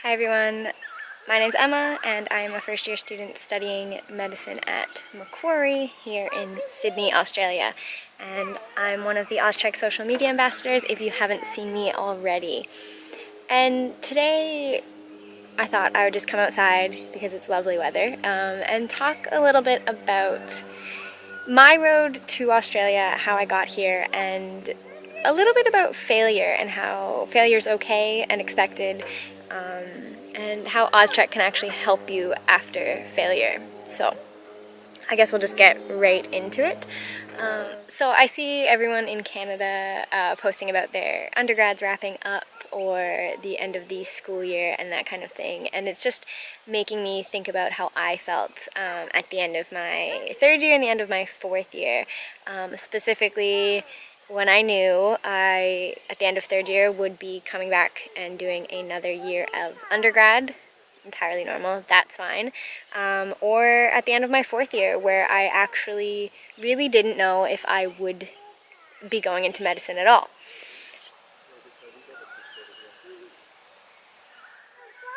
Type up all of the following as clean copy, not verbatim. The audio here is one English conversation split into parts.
Hi everyone, my name's Emma and I am a first year student studying medicine at Macquarie here in Sydney, Australia. And I'm one of the OzTREKK social media ambassadors if you haven't seen me already. And today I thought I would just come outside because it's lovely weather and talk a little bit about my road to Australia, how I got here, and a little bit about failure and how failure is okay and expected, and how OzTREKK can actually help you after failure. So I guess we'll just get right into it. So I see everyone in Canada posting about their undergrads wrapping up or the end of the school year and that kind of thing, and it's just making me think about how I felt at the end of my third year and the end of my fourth year. Specifically when I knew I, at the end of third year, would be coming back and doing another year of undergrad. Entirely normal, that's fine. Or at the end of my fourth year, where I actually really didn't know if I would be going into medicine at all.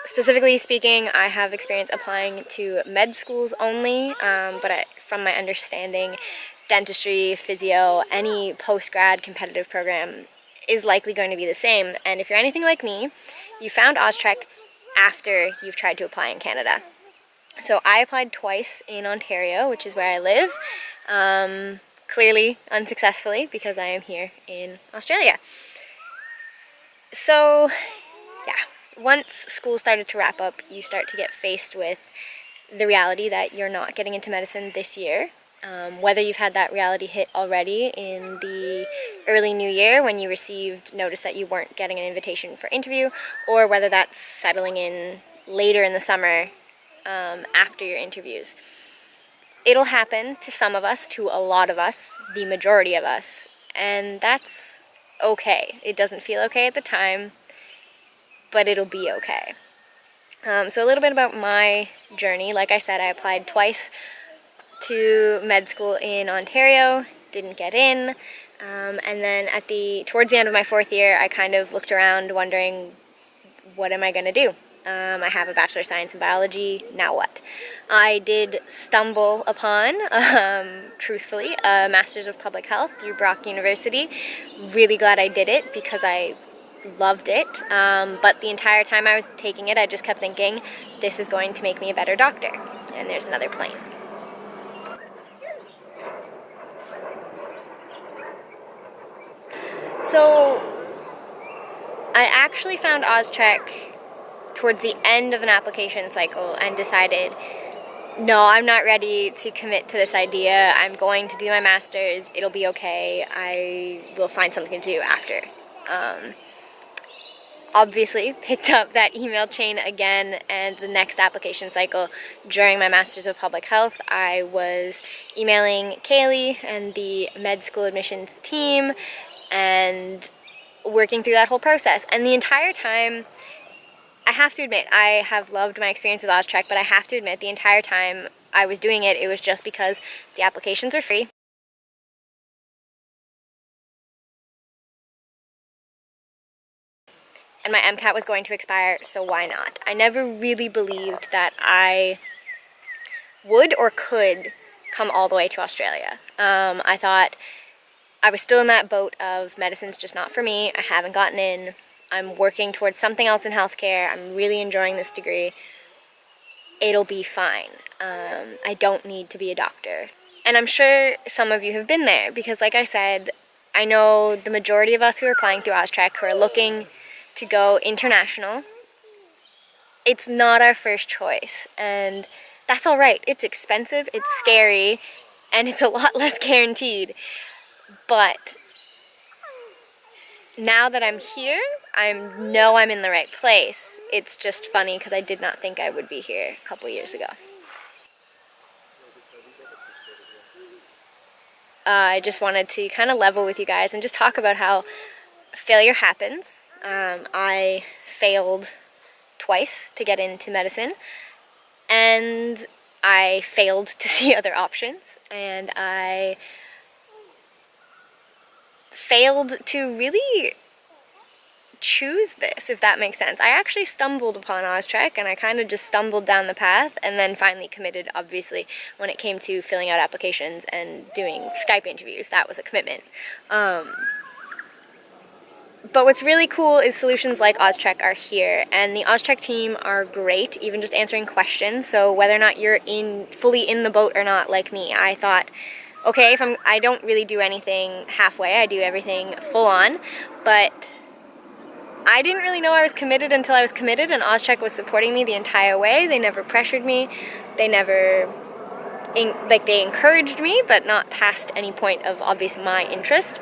Specifically speaking, I have experience applying to med schools only, but from my understanding, dentistry, physio, any post-grad competitive program is likely going to be the same. And if you're anything like me, you found OzTREKK after you've tried to apply in Canada. So I applied twice in Ontario, which is where I live, clearly unsuccessfully because I am here in Australia. So yeah, once school started to wrap up, you start to get faced with the reality that you're not getting into medicine this year. Whether you've had that reality hit already in the early new year when you received notice that you weren't getting an invitation for interview, or whether that's settling in later in the summer after your interviews. It'll happen to some of us, to a lot of us, the majority of us, and that's okay. It doesn't feel okay at the time, but it'll be okay. So a little bit about my journey. Like I said, I applied twice to med school in Ontario, didn't get in, and then towards the end of my fourth year, I kind of looked around wondering, what am I going to do? I have a Bachelor of Science in Biology, now what? I did stumble upon, truthfully, a Master's of Public Health through Brock University. Really glad I did it because I loved it, but the entire time I was taking it, I just kept thinking, this is going to make me a better doctor. And there's another plane. So I actually found OzTREKK towards the end of an application cycle and decided, no, I'm not ready to commit to this idea. I'm going to do my master's. It'll be okay. I will find something to do after. Obviously picked up that email chain again, and the next application cycle during my Master's of Public Health, I was emailing Kaylee and the med school admissions team and working through that whole process. And the entire time, I have to admit, I have loved my experience with OzTREKK, but I have to admit, the entire time I was doing it, it was just because the applications were free. And my MCAT was going to expire, so why not? I never really believed that I would or could come all the way to Australia. I thought I was still in that boat of medicine's just not for me. I haven't gotten in. I'm working towards something else in healthcare. I'm really enjoying this degree. It'll be fine. I don't need to be a doctor. And I'm sure some of you have been there because, like I said, I know the majority of us who are applying through OzTREKK who are looking to go international, it's not our first choice, and that's all right. It's expensive, it's scary, and it's a lot less guaranteed. But now that I'm here, I know I'm in the right place. It's just funny because I did not think I would be here a couple years ago. I just wanted to kind of level with you guys and just talk about how failure happens. I failed twice to get into medicine, and I failed to see other options, and I failed to really choose this, if that makes sense. I actually stumbled upon OzTREKK, and I kind of just stumbled down the path, and then finally committed, obviously, when it came to filling out applications and doing Skype interviews. That was a commitment. But what's really cool is solutions like OzTREKK are here, and the OzTREKK team are great, even just answering questions. So whether or not you're fully in the boat or not, like me, I thought, okay, I don't really do anything halfway, I do everything full on, but I didn't really know I was committed until I was committed, and OzTREKK was supporting me the entire way. They never pressured me, they never, they encouraged me, but not past any point of obvious my interest.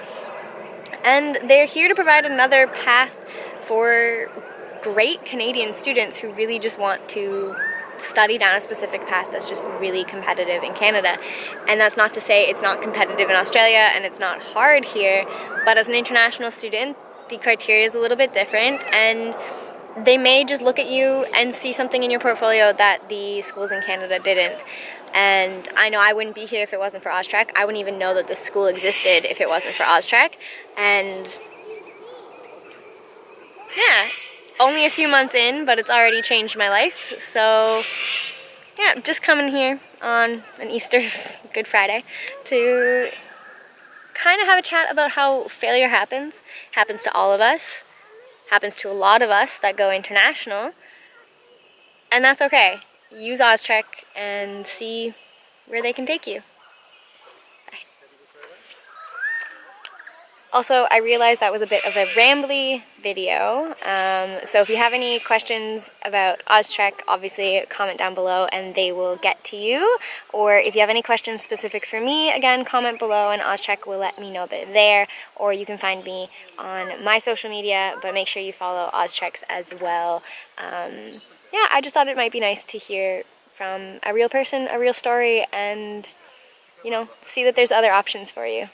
And they're here to provide another path for great Canadian students who really just want to study down a specific path that's just really competitive in Canada. And that's not to say it's not competitive in Australia and it's not hard here, but as an international student, the criteria is a little bit different, and they may just look at you and see something in your portfolio that the schools in Canada didn't. And I know I wouldn't be here if it wasn't for OzTREKK. I wouldn't even know that this school existed if it wasn't for OzTREKK. And yeah, only a few months in, but it's already changed my life. So yeah, just coming here on an Easter Good Friday to kind of have a chat about how failure happens to all of us, happens to a lot of us that go international, and that's okay. Use OzTREKK and see where they can take you. Bye. Also, I realized that was a bit of a rambly video, so if you have any questions about OzTREKK, obviously comment down below and they will get to you. Or if you have any questions specific for me, again, comment below and OzTREKK will let me know they're there. Or you can find me on my social media, but make sure you follow OzTREKK's as well. Yeah, I just thought it might be nice to hear from a real person, a real story, and, you know, see that there's other options for you.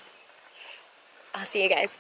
I'll see you guys.